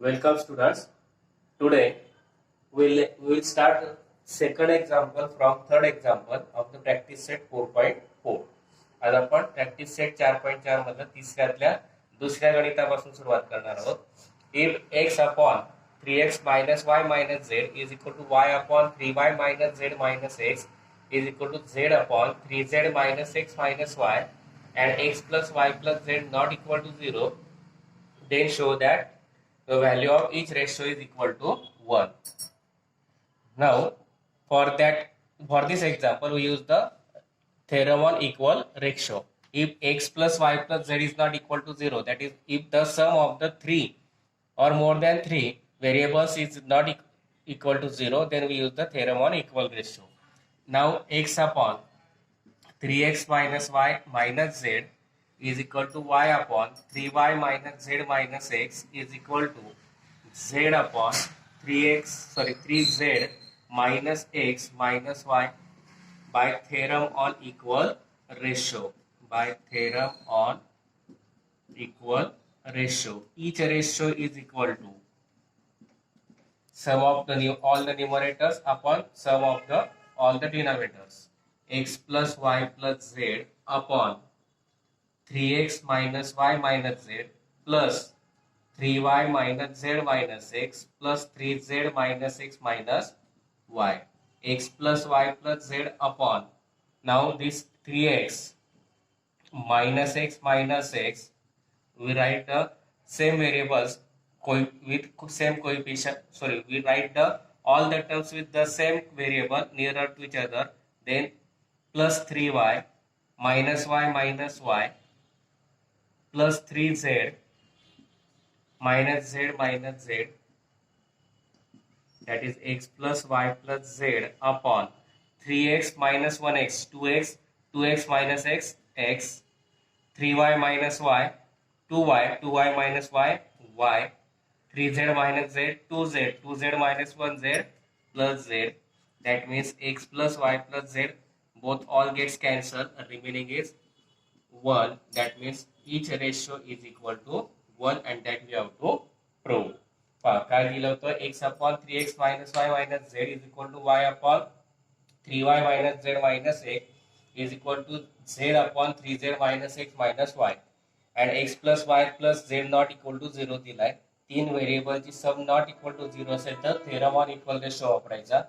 Welcome students. Today we'll start second example from third example of the practice set 4.4. आज आपण practice set 4.4 मधल्या तिसऱ्यातल्या दुसऱ्या गणितापासून सुरुवात करणार आहोत. If x upon 3x minus y minus z is equal to y upon 3y minus z minus x is equal to z upon 3z minus x minus y and x plus y plus z not equal to 0, then show that the value of each ratio is equal to 1. Now, for this example, we use the theorem on equal ratio. If x plus y plus z is not equal to 0, that is, if the sum of the three or more than three variables is not equal to 0, then we use the theorem on equal ratio. Now, x upon 3x minus y minus z is equal to y upon 3y minus z minus x is equal to z upon 3z minus x minus y by theorem on equal ratio. By theorem on equal ratio. Each ratio is equal to sum of all the numerators upon sum of all the denominators. X plus y plus z upon 3x minus y minus z plus 3y minus z minus x plus 3z minus x minus y. X plus y plus z upon, now this 3x minus x minus x, we write the same variables with same coefficient, we write all the terms with the same variable nearer to each other, then plus 3y minus y plus 3z minus z minus z, that is x plus y plus z upon 3x minus 1x 2x minus x x, 3y minus y 2y minus y y, 3z minus z 2z minus 1z plus z, that means x plus y plus z both all gets cancelled, remaining is 1. That means each ratio is equal to 1 and that we have to prove. काय दिलं होतं, x upon 3x minus y minus z is equal to y upon 3y minus z minus x is equal to z upon 3z minus x minus y, and x plus y plus z not equal to 0 दिलाय. तीन व्हेरिएबलची some not equal to 0 असेल तर theorem on equal ratio वापरायचा.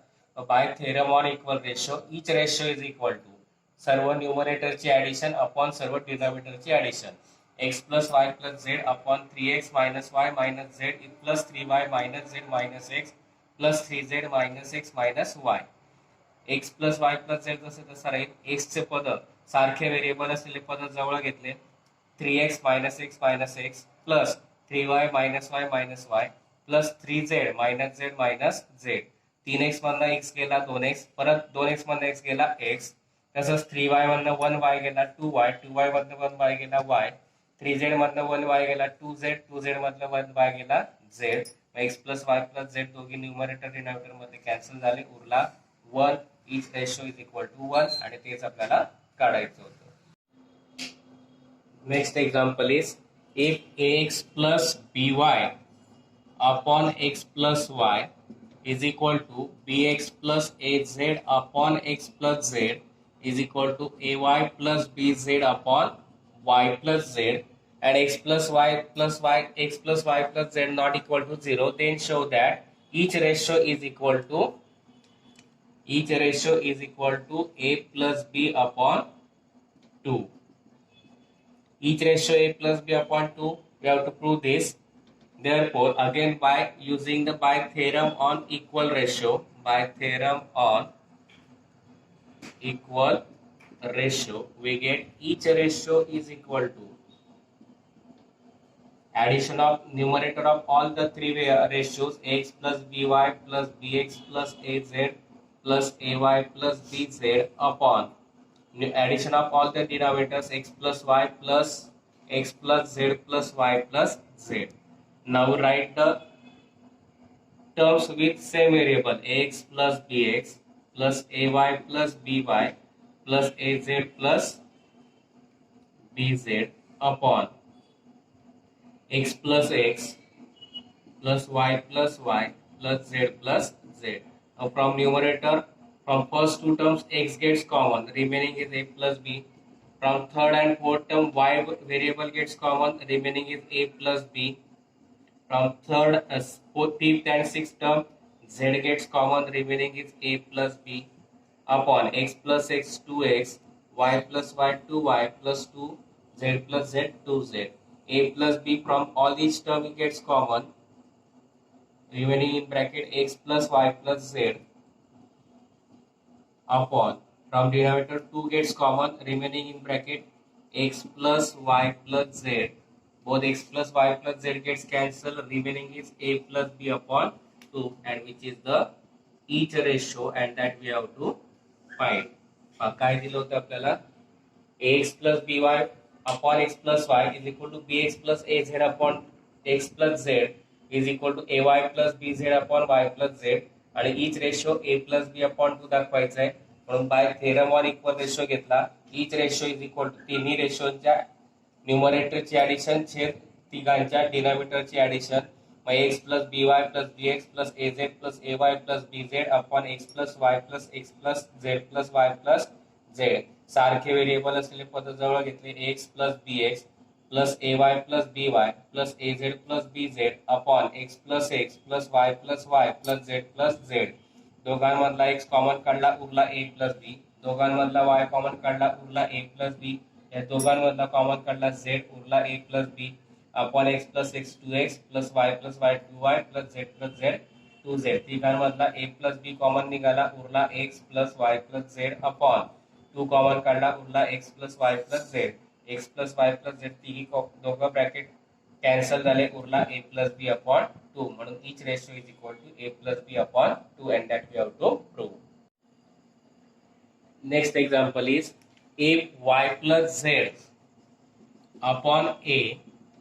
By theorem on equal ratio each ratio is equal to सर्व न्यूमरेटरची addition upon सर्व डिनॉमिनेटरची addition. x plus y plus z upon 3x minus y minus z plus 3y minus z minus x plus 3z minus x minus y. x plus y plus z जसे तसा राहील. x चे पद सारखे variable असलेले पद जवळ घेतले. 3x minus x minus x plus 3y minus y minus y plus 3z minus z minus z. 3x मधनं x गेला 2x, परत 2x मधनं x गेला x, तसंच 3y मधनं 1y गेला 2y, 2y मधनं 1y गेला y, 3z मधनं 1y गेला 2z, 2z मधनं 1y गेला z. x plus y plus z दोघी न्यूमरेटर डिनॉमिनेटर मध्ये कॅन्सल झाले, उरला 1. Each ratio is equal to 1 आणि तेच आपल्याला काढायचं होतं. Next example is if ax plus by upon x plus y is equal to bx plus az upon x plus z is equal to ay plus bz upon y plus z, and x plus y plus z not equal to 0, then show that each ratio is equal to a plus b upon 2. Each ratio a plus b upon 2, we have to prove this. Therefore, again by using the theorem on equal ratio, we get each ratio is equal to addition of numerator of all the three ratios, x plus by plus bx plus az plus ay plus bz upon addition of all the denominators, x plus y plus x plus z plus y plus z. Now write the terms with same variable, ax plus bx plus ay plus by plus az plus bz upon x plus x plus y plus y plus z plus z. Now from numerator, from first two terms x gets common, remaining is a plus b. From third and fourth term y variable gets common, remaining is a plus b. From third, fourth, fifth and sixth term z gets common, remaining is a plus b upon x plus x 2x, y plus y 2y plus 2, z plus z 2z. A plus b, from all these terms gets common, remaining in bracket x plus y plus z upon, from denominator 2 gets common, remaining in bracket x plus y plus z. Both x plus y plus z gets cancelled, remaining is a plus b upon 2, and which is the each ratio, and that we have to find. काय दिलं होतं आपल्याला? ax plus by upon x plus y is equal to bx plus az upon x plus z is equal to ay plus bz upon y plus z, आणि each ratio a plus b upon 2 दाखवायचा आहे. म्हणून by theorem on equal ratio घेतला. each ratio is equal to तिन्ही रेशोच्या न्यूमरेटरची addition छेद तिघांच्या डिनॉमिनेटरची addition. मग x plus by plus bx plus az plus ay plus bz upon x plus y plus x plus z plus y plus z. सारखे variable असलेले पद जवळ घेतले. x plus bx plus ay plus by plus az plus bz upon x plus y plus y plus z plus z. दोघांमधला x common काढला, उरला a plus b. दोघांमधला y common काढला, उरला a प्लस b. या दोघांमधला common काढला z, उरला a plus b upon x plus x 2x plus y plus y 2y plus z plus z 2z. तिघांमधला a प्लस b कॉमन निघाला, उरला x plus y plus z upon 2 common काढला, उरला x plus y plus z. x plus y plus z तिघी दोघं bracket cancel झाले, उरला a plus b upon 2. म्हणून each ratio is equal to a plus b upon 2, and that we have to prove. Next example is if y plus z upon a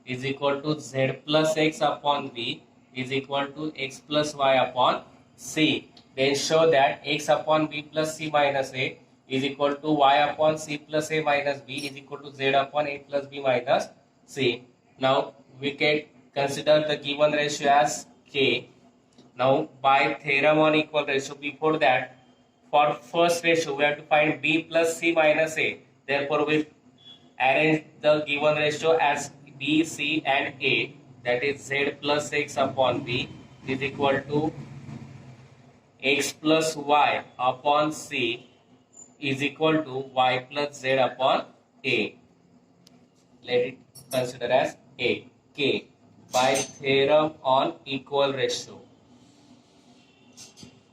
is equal to z plus x upon b is equal to x plus y upon c, then show that x upon b plus c minus a is equal to y upon c plus a minus b is equal to z upon a plus b minus c. Now we can consider the given ratio as k. Now by theorem on equal ratio, before that, for first ratio we have to find b plus c minus a. Therefore we arrange the given ratio as b, c and a, that is z plus x upon b is equal to x plus y upon c is equal to y plus z upon a. Let it consider as a, k. By theorem on equal ratio,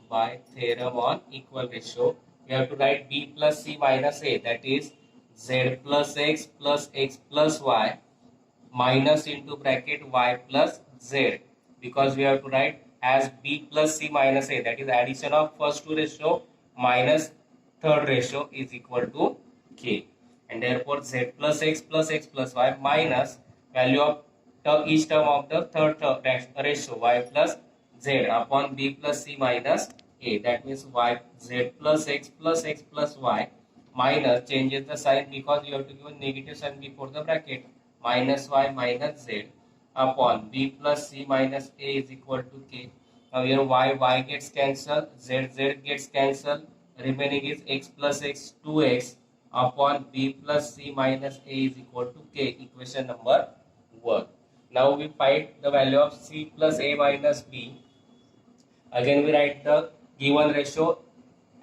by theorem on equal ratio, we have to write b plus c minus a, that is z plus x plus y minus into bracket y plus z, because we have to write as b plus c minus a, that is addition of first two ratio minus third ratio is equal to k, and therefore z plus x plus y minus value of each term of the third ratio y plus z upon b plus c minus a, that means y z plus x plus y minus, changes the sign because you have to give a negative sign before the bracket, minus y minus z upon b plus c minus a is equal to k. Now here y gets cancelled, z gets cancelled, remaining is x plus x 2x upon b plus c minus a is equal to k, equation number 1. Now we find the value of c plus a minus b. Again we write the given ratio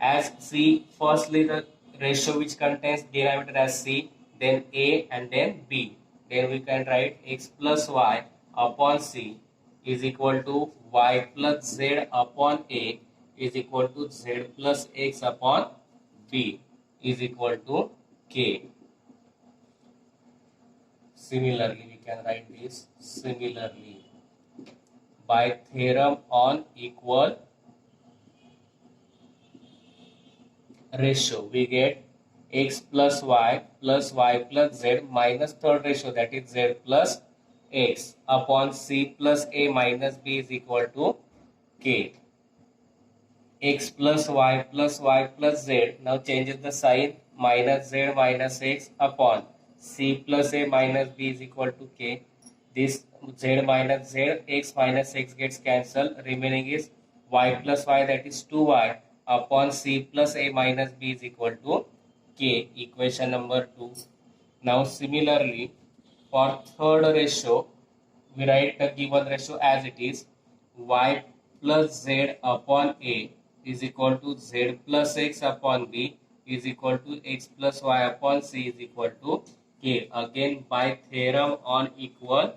as c, firstly the ratio which contains denominator as c, then a and then b. Then we can write x plus y upon c is equal to y plus z upon a is equal to z plus x upon b is equal to k. Similarly, we can write this similarly. By theorem on equal ratio, we get x plus y plus z minus third ratio, that is z plus x upon c plus a minus b is equal to k. X plus y plus z, now changes the sign, minus z minus x upon c plus a minus b is equal to k. this z minus z, x minus x gets cancelled. Remaining is y plus y, that is 2y upon c plus a minus b is equal to k. Equation number 2. Now similarly, for third ratio, we write the given ratio as it is. Y plus z upon a is equal to z plus x upon b is equal to x plus y upon c is equal to k. Again, by theorem on equal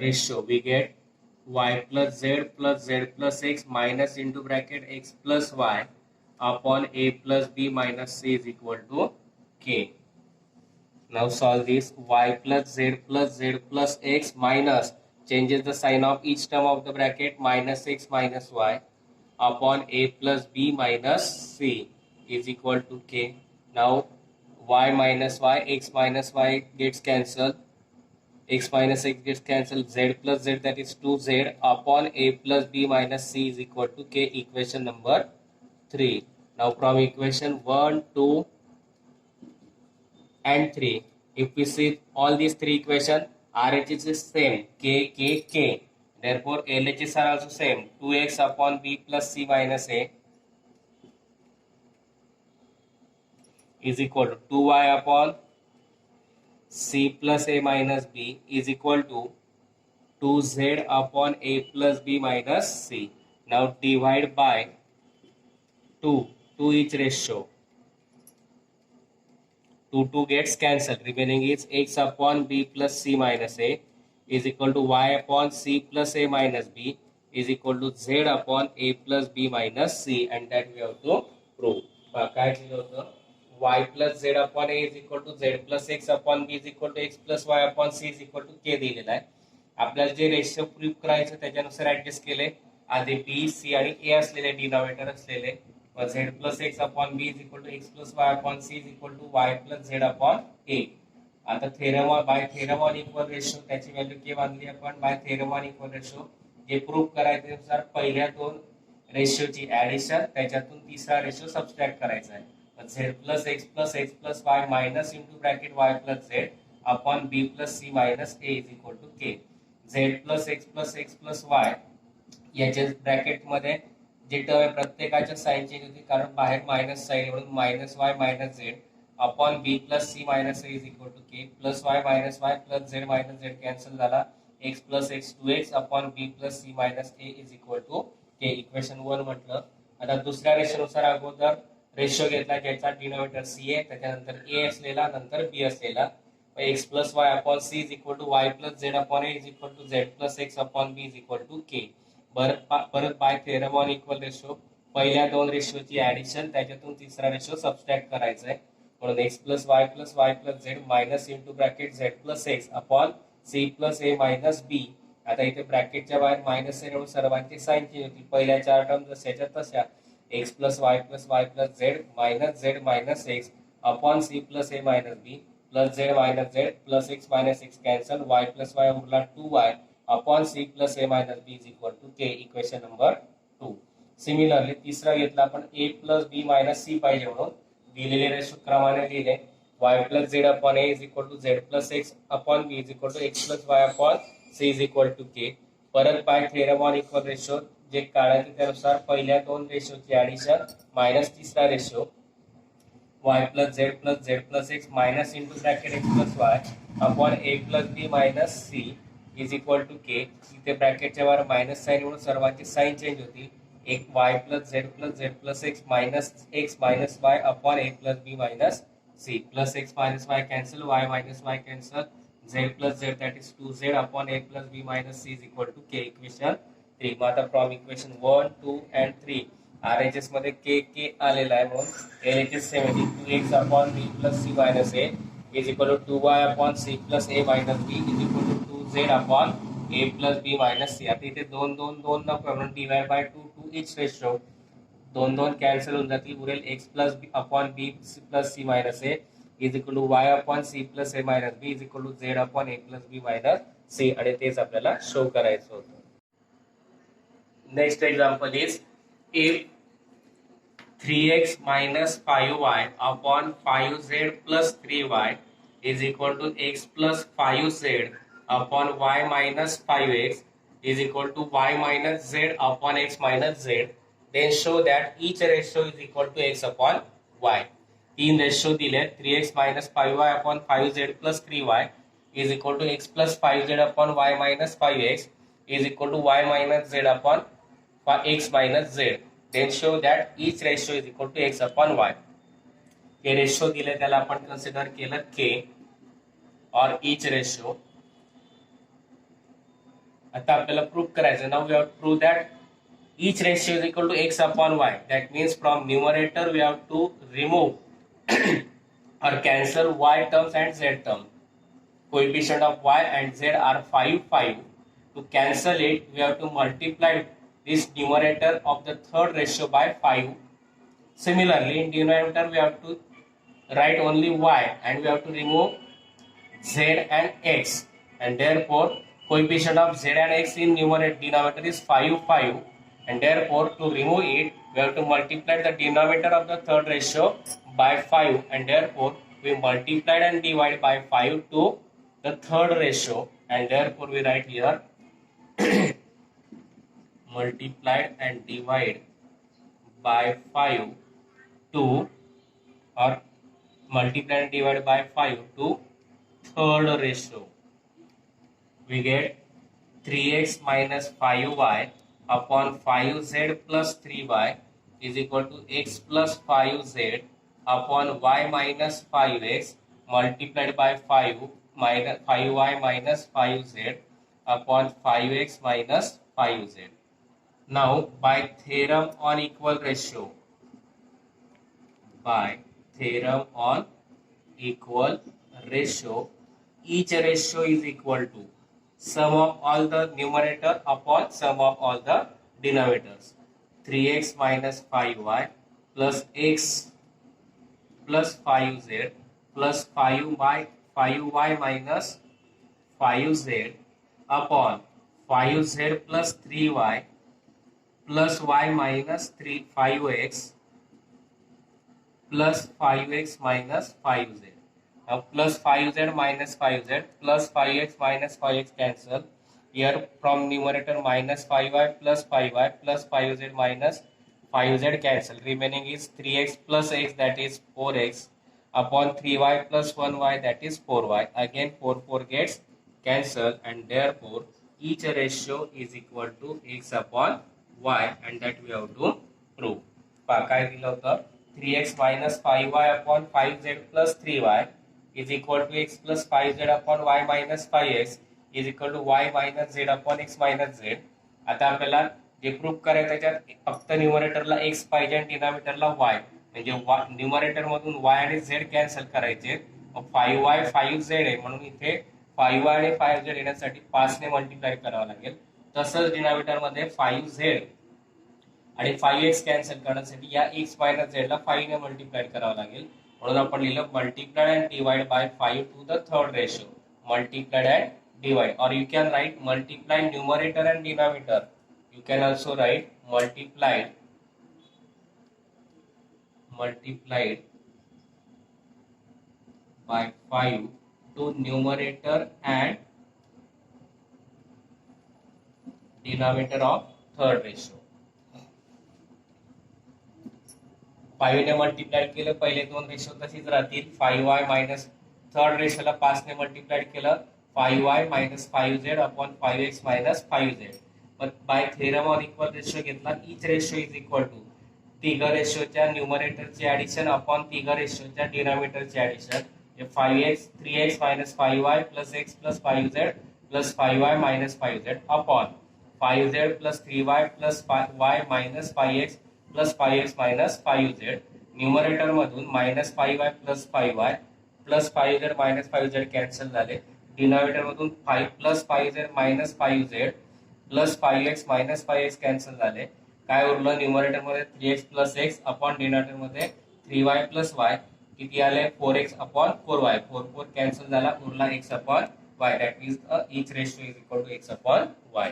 ratio, we get y plus z plus x minus into bracket x plus y upon a plus b minus c is equal to k. Now solve this. Y plus z plus x minus, changes the sign of each term of the bracket, minus x minus y upon a plus b minus c is equal to k. Now y minus y, x minus y gets cancelled. X minus x gets cancelled. Z plus z, that is 2z upon a plus b minus c is equal to k. Equation number 3. Now from equation 1, 2 and 3, if we see all these three equations, RHS is same, k, k, k. Therefore, LHS are also same, 2x upon b plus c minus a is equal to 2y upon c plus a minus b is equal to 2z upon a plus b minus c. Now divide by 2 to each ratio. 2 gets cancelled. Remaining is x upon b plus c minus a is equal to y upon c plus a minus b is equal to z upon a plus b minus c, and that we have to prove. काय दिलं होतं? y plus z upon a is equal to z plus x upon b is equal to x plus y upon c is equal to k दिलेला आहे. आपल्याला जे ratio prove करायचं त्याच्यानुसार adjust केले. आधी बी सी आणि ए असलेले, डिनॉमिनेटर असलेले, z plus x upon b is equal to x plus y upon c is equal to y plus z upon a. आता theorem by theorem on equal ratio, त्याची value K बांधली आपण. By theorem on equal ratio जे prove करायचे त्यानुसार पहिल्या दोन रेशोची ऍडिशन, त्याच्यातून तिसरा रेशो सबस्ट्रॅक्ट करायचा आहे. z plus x plus y minus into bracket y plus z upon b plus c minus a is equal to k. z plus x plus y याच्या ब्रॅकेट मध्ये जे टर्म आहे प्रत्येकाच्या sign change होती, कारण बाहेर minus sign म्हणून minus y minus z upon B plus C minus A is equal to k. Plus y plus z minus z cancel झाला. X plus x 2x upon B plus C minus A is equal to k. Equation 1 म्हटलं. आता दुसऱ्या रेशोनुसार अगोदर ratio घेतला ज्याचा denominator सी आहे, त्याच्यानंतर ए असलेला, नंतर बी असलेला. X plus Y upon C is equal to Y plus Z upon A is equal to Z plus x upon B is equal to के. परत by theorem on equal ratio पहिल्या दोन रेशोची ऍडिशन, त्याच्यातून तिसरा ratio subtract करायचा आहे. म्हणून x plus y plus z minus into bracket z plus x upon सी प्लस ए मायनस बी. आता इथे ब्रॅकेटच्या बाहेर मायनस आहे म्हणून सर्वांची साइन चेंज होती. पहिल्या चार टर्म जशाच्या तशा. X plus y plus z minus x upon सी प्लस ए minus b plus z plus x cancel. Y plus y उरला 2y upon C plus A minus B is equal to k. Equation number 2. Similarly तिसरा घेतला आपण a plus B minus c पाहिजे म्हणून दिलेले ratio क्रमाने लिहिले. Y plus Z upon A is equal to Z plus x upon B is equal to x plus Y upon C is equal to के. परत by theorem on equal ratio जे काढायचे त्यानुसार पहिल्या दोन रेशोची ऍडिशन मायनस तिसरा ratio y plus z plus x minus into bracket x plus Y upon A plus B minus c is equal to k. इथे ब्रॅकेटच्या वर मायनस साइन म्हणून सर्वांची साइन चेंज होती. एक y plus z plus x minus y upon A plus B minus c. Plus x minus y cancel, y minus y cancel, z plus z that is 2z upon A plus B minus c is equal to k. Equation 3. मग आता from equation 1, 2 and 3 RHS मध्ये के के आलेला आहे म्हणून LHS same आहे 2x upon b plus C minus A is equal to 2y upon C plus A minus B is equal to 2z upon A plus B minus C. आता इथे दोन नको म्हणून divide by 2 to each ratio. दोन cancel होऊन जातील. उरेल X plus B upon B plus C minus A is equal to Y upon C plus A minus B is equal to Z upon A plus B minus सी. आणि तेच आपल्याला show करायचं होतं. Next example is if 3x minus 5y upon 5z plus 3y is equal to x plus 5z upon y minus 5x is equal to y minus z upon x minus z, then show that each ratio is equal to x upon y. तीन ratio दिले 3x minus 5y upon 5z plus 3y is equal to x plus 5z upon y minus 5x is equal to y minus z upon x minus z. Then show that each ratio is equal to x upon y. हे ratio दिले त्याला आपण consider केलं k और each ratio. आता आपल्याला prove करायचं. Now we have to prove that each ratio is equal to x upon y. That means from numerator we have to remove or cancel y terms and z terms. Coefficient of y and z are 5, 5. To cancel it, we have to multiply this numerator of the third ratio by 5. Similarly, in denominator we have to write only y and we have to remove z and x. And therefore, coefficient of z and x in numerator denominator is 5, 5. And therefore, to remove it, we have to multiply the denominator of the third ratio by 5. And therefore, we multiplied and divide by 5 to the third ratio. And therefore, we write here multiplied and divide by 5 to, or multiply and divide by 5 to third ratio. We get 3x minus 5y upon 5z plus 3y is equal to x plus 5z upon y minus 5x multiplied by 5 minus 5y minus 5z upon 5x minus 5z. Now, by theorem on equal ratio, by theorem on equal ratio, each ratio is equal to sum of all the numerator upon sum of all the denominators. 3x minus 5y plus x plus 5z plus 5y minus 5z upon 5z plus 3y plus y minus 5x plus 5x minus 5z. Now plus 5z minus 5z plus 5x minus 5x cancel. Here from numerator minus 5y plus 5y plus 5z minus 5z cancel. Remaining is 3x plus x, that is 4x, upon 3y plus 1y, that is 4y. Again 4 gets cancelled, and therefore each ratio is equal to x upon y, and that we have to prove. काय दिलं होतं? 3x minus 5y upon 5z plus 3y is equal to x plus 5z upon y minus 5x is equal to y minus z upon x minus z. आता आपल्याला जे prove करायचं त्याच्यात फक्त न्यूमरेटरला x पाहिजे आणि डिनॉमिनेटरला y, म्हणजे न्यूमरेटर मधून y आणि z कॅन्सल करायचे. मग 5y 5z आहे म्हणून इथे 5y आणि 5z येण्यासाठी 5 ने मल्टिप्लाय करावं लागेल. तसंच डिनॉमिनेटर मध्ये 5z आणि 5x कॅन्सल करण्यासाठी या x मायनस z ला 5 ने मल्टिप्लाय करावं लागेल. म्हणून आपण लिहिलं multiplied and divide by 5 to the third ratio. Multiplied and divide, or you can write multiply numerator and denominator. You can also write multiplied by 5 to numerator and denominator of third ratio. 5 ने multiply केलं, पहिले दोन ratio तशीच राहतील. 5y minus third रेशोला 5 ने multiply केलं, 5y minus 5z upon 5x minus 5z. पण by theorem on equal ratio घेतला, each ratio is equal to तिघ रेशोच्या न्यूमरेटरचे ऍडिशन अपॉन तिघ रेशोच्या डिनॉमिनेटरचे addition. 5x 3x minus 5y plus x plus 5z plus 5y minus 5z upon 5z plus 3y plus y minus 5x plus 5x minus 5z. Numerator मधून minus 5y plus 5y plus 5z minus 5z cancel झाले. Denominator मधून 5 plus 5z minus 5z plus 5x minus 5x cancel झाले. काय उरलं? Numerator मध्ये 3x plus x upon denominator मध्ये 3y plus y. किती आले? 4x upon 4y. 4 कॅन्सल झाला, उरला x upon y. That is each ratio is equal to x upon y.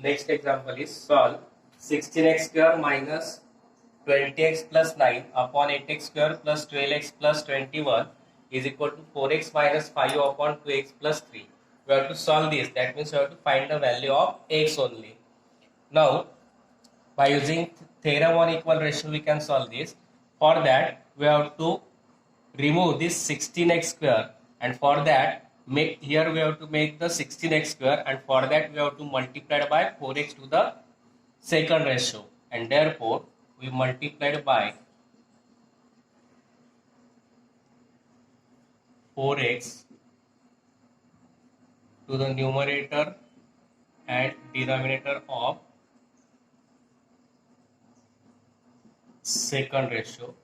Next example is solve 16x square minus 20x plus 9 upon 8x square plus 12x plus 21 is equal to 4x minus 5 upon 2x plus 3. We have to solve this. That means we have to find the value of x only. Now, by using theorem on equal ratio, we can solve this. For that, we have to remove this 16x square, and for that, here we have to make the 16x square, and for that we have to multiply by 4x to the second ratio, and therefore we multiplied by 4x to the numerator and denominator of second ratio.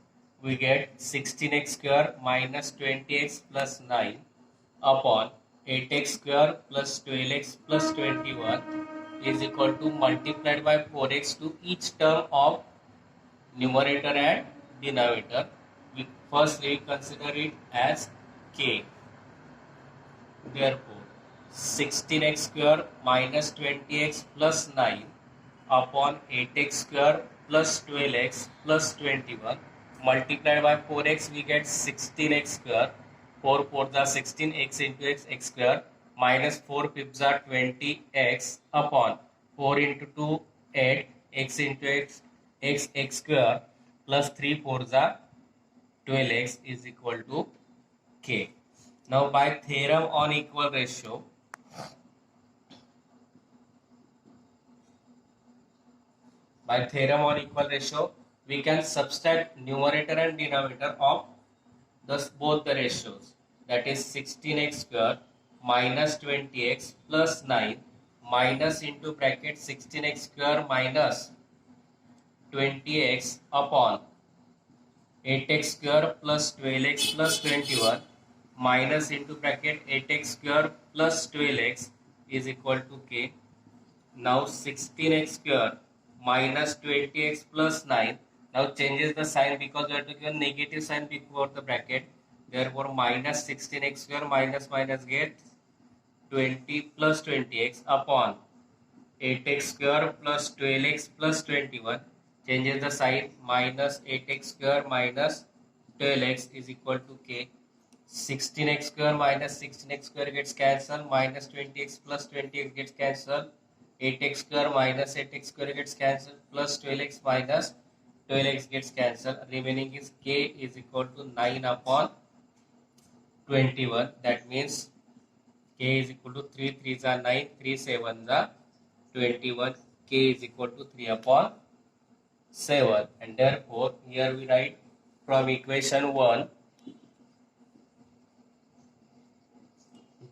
We get 16x square minus 20x plus 9 upon 8x square plus 12x plus 21 is equal to multiplied by 4x to each term of numerator and denominator. Firstly consider it as k. Therefore, 16x square minus 20x plus 9 upon 8x square plus 12x plus 21 multiplied by 4x, we get 16x square. 4 4s are 16, x into x square, minus 4 5s are 20x upon 4 into 2 8, x into x square plus 3 4s are 12x is equal to k. Now by theorem on equal ratio, we can subtract numerator and denominator of both the ratios. That is 16x square minus 20x plus 9 minus into bracket 16x square minus 20x upon 8x square plus 12x plus 21 minus into bracket 8x square plus 12x is equal to k. Now 16x square minus 20x plus 9. Now changes the sign because we have to give a negative sign before the bracket. Therefore minus 16x square minus gets 20 plus 20x upon 8x square plus 12x plus 21. Changes the sign, minus 8x square minus 12x is equal to k. 16x square minus 16x square gets cancelled, minus 20x plus 20x gets cancelled, 8x square minus 8x square gets cancelled, plus 12x minus 12x gets cancelled. Remaining is k is equal to 9 upon 21. That means k is equal to 3 3s are 9, 3 7s are 21. K is equal to 3 upon 7. And therefore, here we write from equation 1,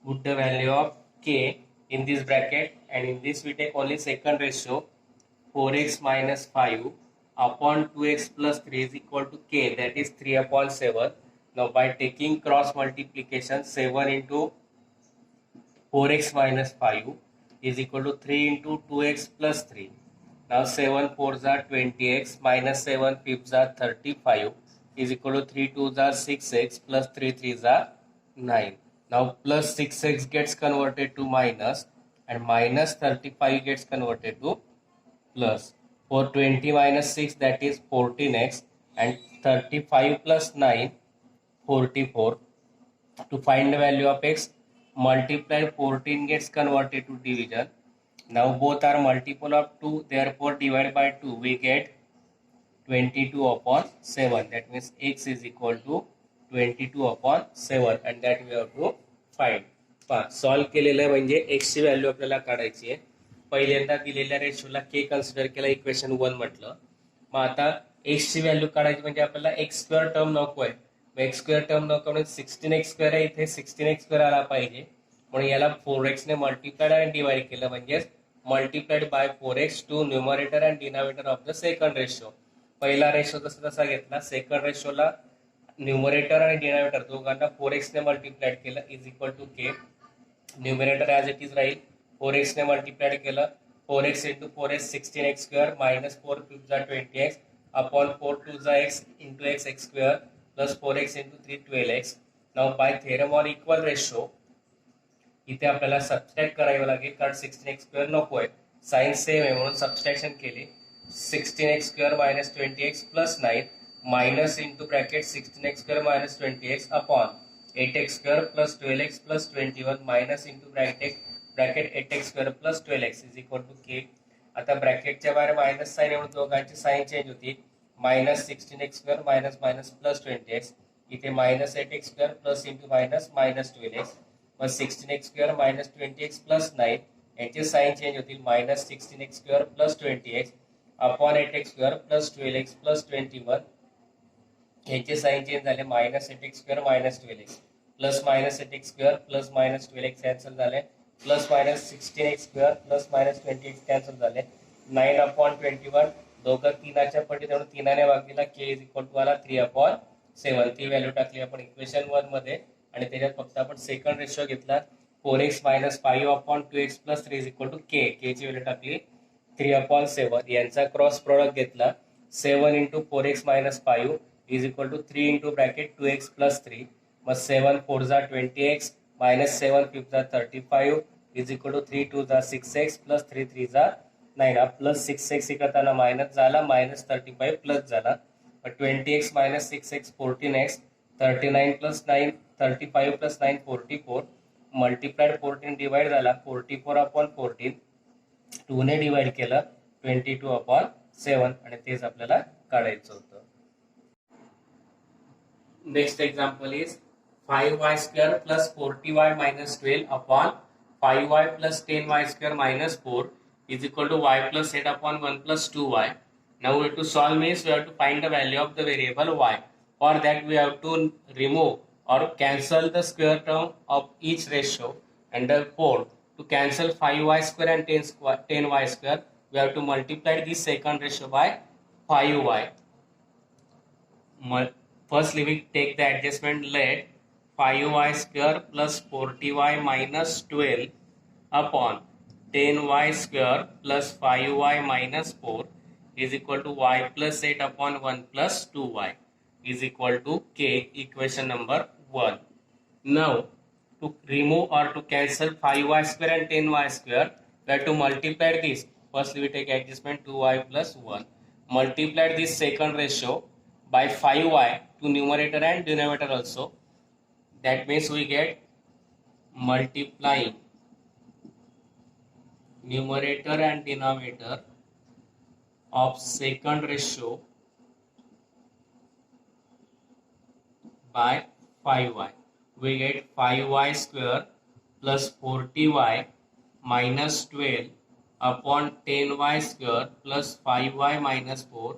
put the value of k in this bracket, and in this we take only second ratio, 4x minus 5 upon 2x plus 3 is equal to k, that is 3 upon 7. Now by taking cross multiplication, 7 into 4x minus 5 is equal to 3 into 2x plus 3. Now 7 4s are 20x minus 7 5s are 35 is equal to 3 2s are 6x plus 3 3s are 9. Now plus 6x gets converted to minus, and minus 35 gets converted to plus. For 20 minus 6, that is 14x, and 35 plus 9 44. To find the value of x, multiply 14 gets converted to division. Now both are multiple of 2, therefore divide by 2 we get 22 upon 7. That means x is equal to 22 upon 7, and that we have to find. Solve केलेलं आहे म्हणजे x ची value आपल्याला काढायची आहे. पहिल्यांदा दिलेल्या रेशोला k consider केला, इक्वेशन 1 म्हटलं. मग आता x ची व्हॅल्यू काढायची म्हणजे आपल्याला x स्क्वेअर टर्म नको आहे. x स्क्वेअर टर्म नको म्हणजे 16x स्क्वेअर आहे, इथे 16x स्क्वेअर आला पाहिजे. म्हणून याला 4x ने मल्टिप्लाइड आणि डिवाइड केलं, म्हणजे multiplied by 4x to numerator and denominator of the second ratio. पहिला रेशो तसा घेतला, सेकंड रेशोला न्यूमरेटर आणि डिनॉमिनेटर दोघांना 4x ने मल्टिप्लाइड केलं is equal to K. Numerator as it is राहील, 4x ने मल्टिप्लाइड केलं, 4x into 4x 16x square minus 4 5 20x upon 4 2 x into x square plus 4x into 3 12x. Now by theorem on equal ratio इथे आपल्याला subtract करावं लागेल, कारण 16x square नको आहे, साइन सेम आहे म्हणून सबस्ट्रॅक्शन केले. 16x square minus 20x plus 9 minus into bracket 16x square minus 20x upon 8x square plus 12x plus 21 minus into bracket 8x square plus 12x is equal to k. आता ब्रॅकेटच्या बाहेर minus sign येऊन दोघांची sign change होती. Minus 16x square minus minus plus 20x. इथे minus 8x square plus into minus minus 12x. मग 16x square minus 20x plus 9 यांचे sign change होतील. Minus 16x square plus 20x upon 8x square plus 12x plus 21 यांचे sign change झाले. Minus 8x square minus 12x plus minus 8x square plus minus 12x cancel झाले. Plus minus 16x square plus minus 20x cancel झाले. 9 upon 21 दोघं तीनाच्या पटीत म्हणून तीनाने भागलेला के is equal to आला 3/7. ती value टाकली आपण इक्वेशन 1 मध्ये आणि त्याच्यात फक्त आपण सेकंड रेशो घेतला. 4x minus 5 upon 2x plus 3 is equal to K. K ची व्हॅल्यू टाकली 3/7. यांचा क्रॉस प्रोडक्ट घेतला. 7 into 4x minus 5 is equal to 3 into bracket 2x plus 3. मग 7 4 जा 20x मायनस 7 5 जा 35 इज इक्वल टू 3 2 जा 6x प्लस 3 3 जा 9. हा प्लस 6x करताना मायनस झाला. मायनस 35 प्लस झाला. 20x minus 6x 14x. 39 plus 9 35 plus 9 44. Multiplied 14 divide झाला. 44 अपॉन 14 2 ने डिवाइड केलं 22/7 आणि तेच आपल्याला काढायचं होतं. Next example is 5y square plus 40y minus 12 upon 5y plus 10y square minus 4 is equal to y plus 8 upon 1 plus 2y. Now we have to solve means we have to find the value of the variable y. For that we have to remove or cancel the square term of each ratio, and therefore to cancel 5y square and 10y square we have to multiply this second ratio by 5y. Firstly we take the adjustment. Let 5y square plus 40y minus 12 upon 10y square plus 5y minus 4 is equal to y plus 8 upon 1 plus 2y is equal to k. Equation number 1. Now to remove or to cancel 5y square and 10y square we have to multiply this. Firstly we take adjustment 2y plus 1. Multiply this second ratio by 5y to numerator and denominator also. That means we get multiplying numerator and denominator of second ratio by 5y. We get 5y square plus 40y minus 12 upon 10y square plus 5y minus 4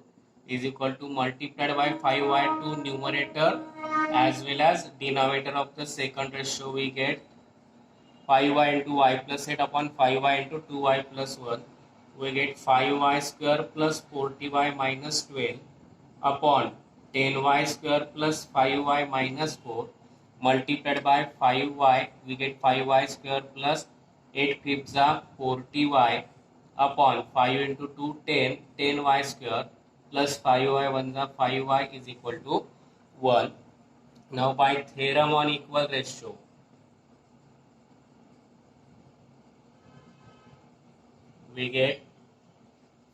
is equal to multiplied by 5y to numerator as well as denominator of the second ratio. We get 5y into y plus 8 upon 5y into 2y plus 1. We get 5y square plus 40y minus 12 upon 10y square plus 5y minus 4 multiplied by 5y. We get 5y square plus 8 fifths are 40y upon 5 into 2 10 10y square plus 5y 1 are 5y is equal to 1. Now by theorem on equal ratio we get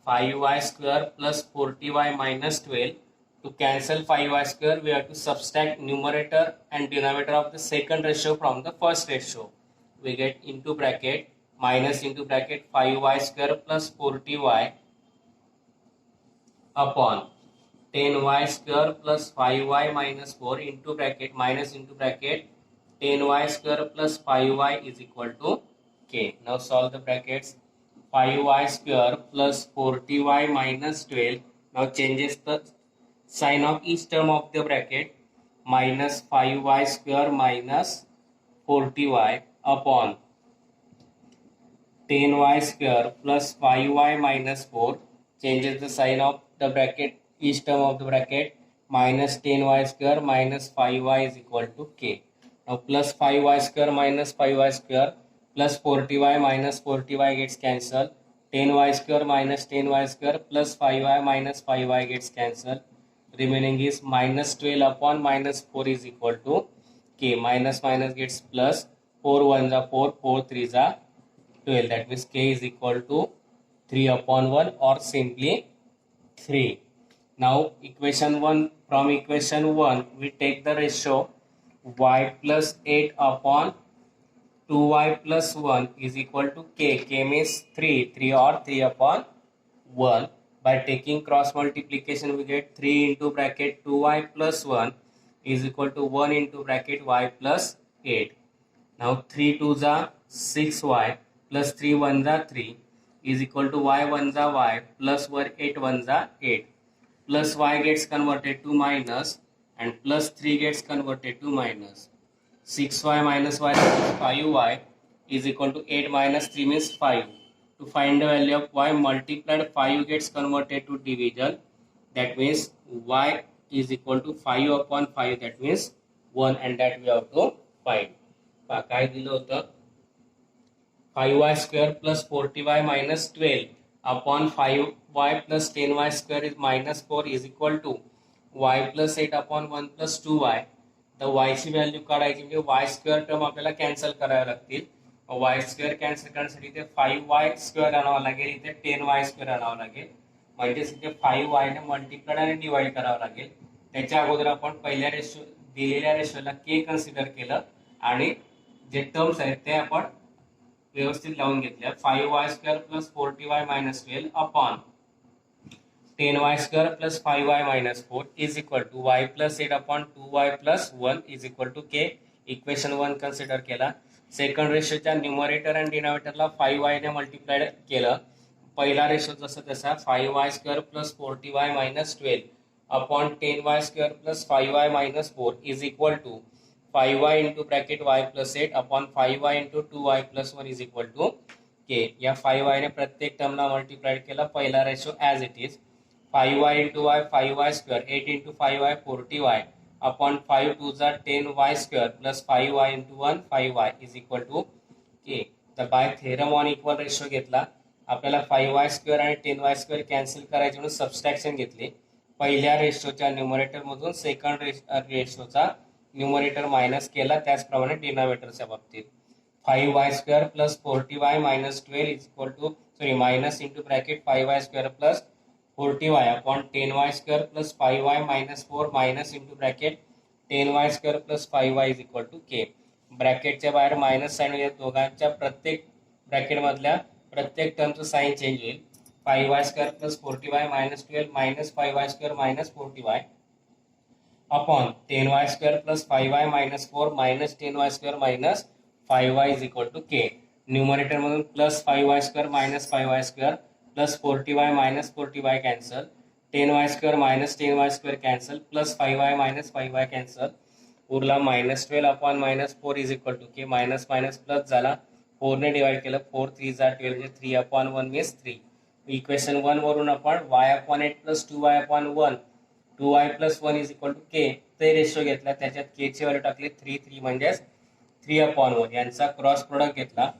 5y square plus 40y minus 12. To cancel 5y square we have to subtract numerator and denominator of the second ratio from the first ratio. We get into bracket minus into bracket 5y square plus 40y upon 10y square plus 5y minus 4 into bracket minus into bracket 10y square plus 5y is equal to k. Now solve the brackets. 5y square plus 40y minus 12. Now changes the sign of each term of the bracket. Minus 5y square minus 40y upon 10y square plus 5y minus 4. Changes the sign of the bracket. Each term of the bracket minus 10y square minus 5y is equal to k. Now plus 5y square minus 5y square plus 40y minus 40y gets cancelled. 10y square minus 10y square plus 5y minus 5y gets cancelled. Remaining is minus 12 upon minus 4 is equal to k. Minus minus gets plus. 4 1s are 4, 4 3s are 12. That means k is equal to 3 upon 1 or simply 3. Now equation 1, from equation 1 we take the ratio y plus 8 upon 2y plus 1 is equal to k. K means 3 or 3 upon 1. By taking cross multiplication, we get 3 into bracket 2y plus 1 is equal to 1 into bracket y plus 8. Now 3 2s are 6y plus 3 1s are 3 is equal to y 1s are y plus 1 8 1s are 8. Plus y gets converted to minus and plus 3 gets converted to minus. 6y minus y is 5y is equal to 8 minus 3 means 5. To find the value of y, multiplied 5 gets converted to division. That means y is equal to 5 upon 5, that means 1, and that we have to find. काय दिलं होतं 5y square plus 40y minus 12 upon 5y plus 10y square is minus 4 is equal to y plus 8 upon 1 plus 2y. तर y ची value काढायची म्हणजे y square term आपल्याला cancel कराव्या लागतील. y स्क्वेअर कॅन्सल करण्यासाठी इथे 5y स्क्वेअर आणावं लागेल, इथे 10y स्क्वेअर आणावं लागेल. म्हणजेच इथे 5y ने मल्टिप्लाइड आणि डिवाइड करावं लागेल. त्याच्या अगोदर आपण पहिल्या रेशो दिलेल्या रेशोला k कन्सिडर केलं आणि जे टर्म्स आहेत ते आपण व्यवस्थित लावून घेतल्या. 5y square plus 40y minus 12 upon 10y square plus 5y minus 4 is equal to y plus 8 upon 2y plus 1 is equal to k. Equation 1 consider केला. सेकंड रेशोच्या न्यूमरेटर आणि डिनॉमिनेटरला 5y ने मल्टिप्लाइड केलं. पहिला रेशो जसं तसा 5y square plus 40y minus 12 upon 10y square plus 5y minus 4 is equal to 5y into bracket y plus 8 upon 5y into 2y plus 1 is equal to k. या 5y ने प्रत्येक टर्मला multiplied केला. पहिला ratio as it is 5y into y 5y square 8 into 5y 40y upon 5 2s are 10y square plus 5y into 1 5y is equal to k. तर by theorem on equal ratio घेतला. आपल्याला 5y square आणि 10y square cancel करायचे म्हणून subtraction घेतले. पहिल्या रेशोच्या numerator मधून सेकंड रेशोचा न्यूमरेटर मायनस केला. त्याचप्रमाणे डिनॉमिनेटरच्या बाबतीत 5y square plus 40y minus 12 is equal to minus into bracket 5y square plus 40y upon 10y square plus 5y minus 4 minus into bracket 10y square plus 5y is equal to k. ब्रॅकेटच्या बाहेर minus sign या दोघांच्या प्रत्येक ब्रॅकेटमधल्या प्रत्येक टर्मचं sign change होईल. 5y square plus 40y minus 12 minus 5y square minus 40y upon 10y square plus 5y minus 4 minus 10y square minus 5y is equal to k. Numerator मधून plus 5y square minus 5y square plus 40y minus 40y cancel, 10y square minus 10y square cancel plus 5y minus 5y cancel. Urla minus 12 upon minus 4 is equal to k. Minus minus plus झाला. 4 ने divide केलं. 4 3 जा 12 म्हणजे 3 upon 1 means 3. Equation 1 वरून आपण y upon 8 plus 2y upon 1 2y plus 1 is equal to k ते ratio घेतला. त्याच्यात k ची व्हॅल्यू टाकली 3 3 म्हणजेच 3 upon 1 यांचा क्रॉस प्रोडक्ट घेतला.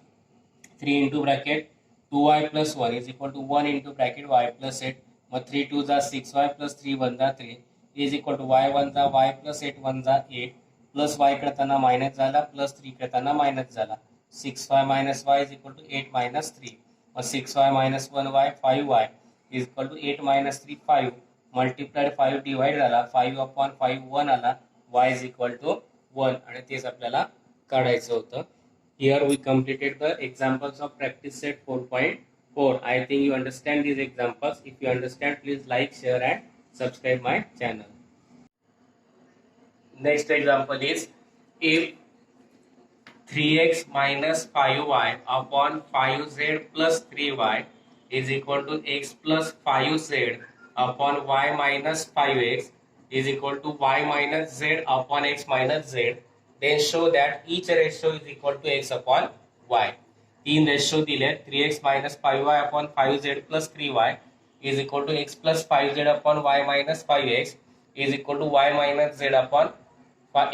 3 into bracket 2y plus 1 is equal to 1 into bracket y plus 8. मग 3 2 जा 6y plus 3 1 जा 3 is equal to y 1 जा y plus 8 1 जा 8 प्लस y करताना मायनस झाला प्लस 3 करताना मायनस झाला. 6y minus y is equal to 8 minus 3. Mug 6y minus 1y 5y is equal to 8 minus 3 5. Multiplied 5 divide झाला. 5 upon 5 1 आला. y is equal to 1 आणि तेच आपल्याला काढायचं होतं. Here we completed the examples of practice set 4.4. I think you understand these examples. If you understand, please like, share and subscribe my channel. Next example is if 3x minus 5y upon 5z plus 3y is equal to x plus 5z upon y minus 5x is equal to y minus z upon x minus z, then show that each ratio is equal to x upon y. तीन ratio दिले. 3x minus 5y upon 5z plus 3y is equal to x plus 5z upon y minus 5x is equal to y minus z upon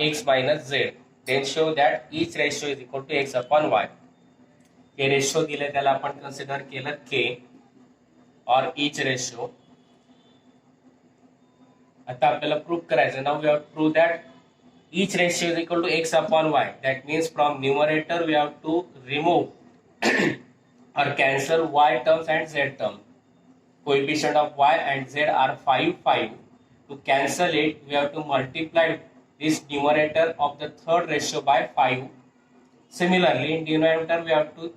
x minus z. Then show that each ratio is equal to x upon y. हे ratio दिले त्याला आपण consider केलं k और each ratio. आता आपल्याला proof करायचं. Now we have to prove that each ratio is equal to x upon y. That means from numerator we have to remove or cancel y terms and z terms. Coefficient of y and z are 5 5. To cancel it we have to multiply this numerator of the third ratio by 5. Similarly, in denominator we have to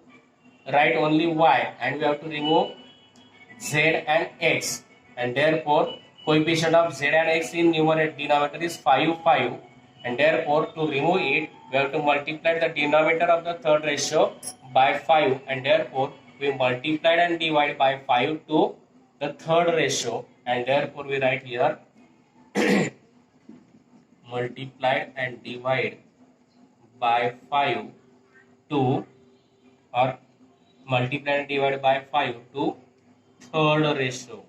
write only y and we have to remove z and x, and therefore coefficient of z and x in denominator is 5, 5, and therefore to remove it we have to multiply the denominator of the third ratio by 5, and therefore we multiplied and divide by 5 to the third ratio, and therefore we write here multiplied and divide by 5 to, or multiply and divide by 5 to third ratio.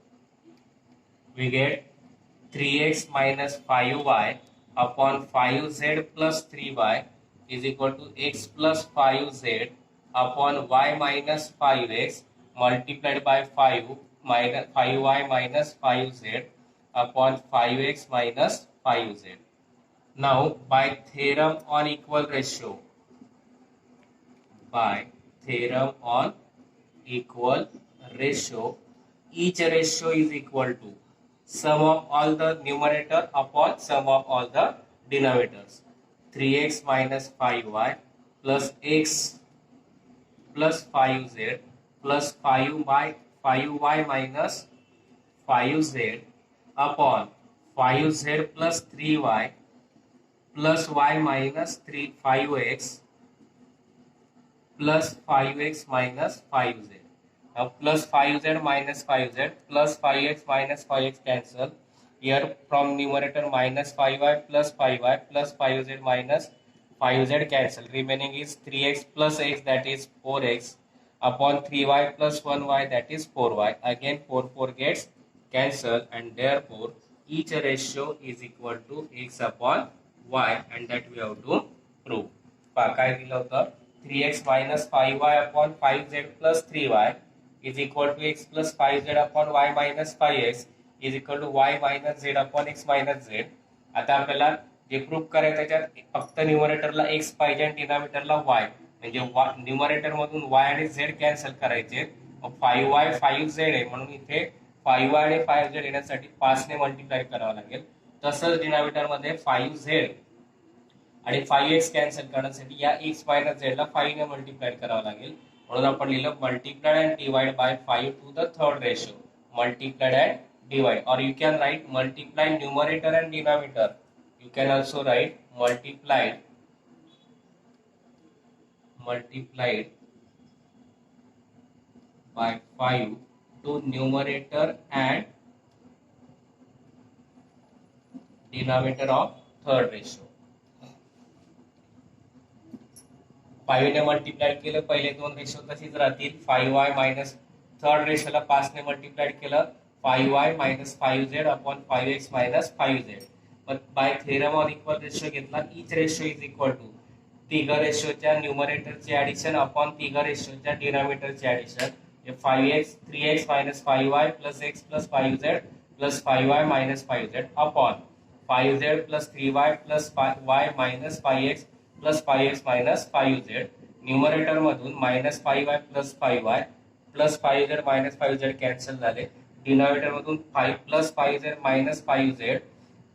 We get 3x minus 5y upon 5z plus 3y is equal to x plus 5z upon y minus 5x multiplied by 5 minus 5y minus 5z upon 5x minus 5z. Now by theorem on equal ratio, each ratio is equal to sum of all the numerator upon sum of all the denominators. 3x minus 5y plus x plus 5z plus 5y minus 5z upon 5z plus 3y plus y minus 5x plus 5x minus 5z. Now plus 5z minus 5z plus 5x minus 5x cancel. Here from numerator minus 5y plus 5y plus 5z minus 5z cancel. Remaining is 3x plus x, that is 4x, upon 3y plus 1y, that is 4y. Again 4 gets cancelled, and therefore each ratio is equal to x upon y, and that we have to prove. काय दिलं होतं? 3x minus 5y upon 5z plus 3y is equal to x plus 5z upon y minus 5x is equal to y minus z upon x minus z. आता आपल्याला जे prove करायचं त्याच्यात फक्त न्यूमरेटरला x पाहिजे आणि डिनॉमिनेटरला y, म्हणजे न्यूमरेटर मधून y आणि z कॅन्सल करायचे. 5y 5z आहे म्हणून इथे 5y आणि 5z येण्यासाठी 5 ने मल्टिप्लाय करावं लागेल. तसंच डिनॉमिनेटर मध्ये 5z आणि 5x कॅन्सल करण्यासाठी या x मायनस z ला 5 ने मल्टिप्लाय करावं लागेल. म्हणून आपण लिहिलं multiplied and divide by 5 to the third ratio. Multiplied and divide, or you can write multiply numerator and denominator. You can also write multiplied by 5 to numerator and denominator of third ratio. 5 ने multiply केलं, पहिले दोन ratio तशीच राहतील. 5y minus third रेशोला 5 ने multiply केलं, 5y minus 5z upon 5x minus 5z. But by theorem on equal ratio घेतला, each ratio is equal to तिघ रेशोच्या न्यूमरेटरचे ऍडिशन अपॉन तिघ रेशोच्या डिनॉमिनेटरचे addition. 5x 3x minus 5y plus x plus 5z plus 5y minus 5z upon 5z plus 3y plus y minus 5x plus 5x minus 5z. Numerator मधून minus 5y plus 5y plus 5z minus 5z cancel झाले. Denominator मधून 5 plus 5z minus 5z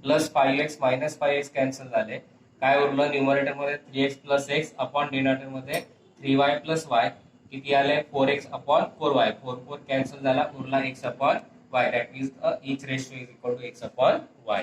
plus 5x minus 5x cancel झाले. काय उरलं? Numerator मध्ये 3x plus x upon denominator मध्ये 3y plus y. किती आले? 4x upon 4y. 4 कॅन्सल झाला, उरला x upon y. That is each ratio is equal to x upon y.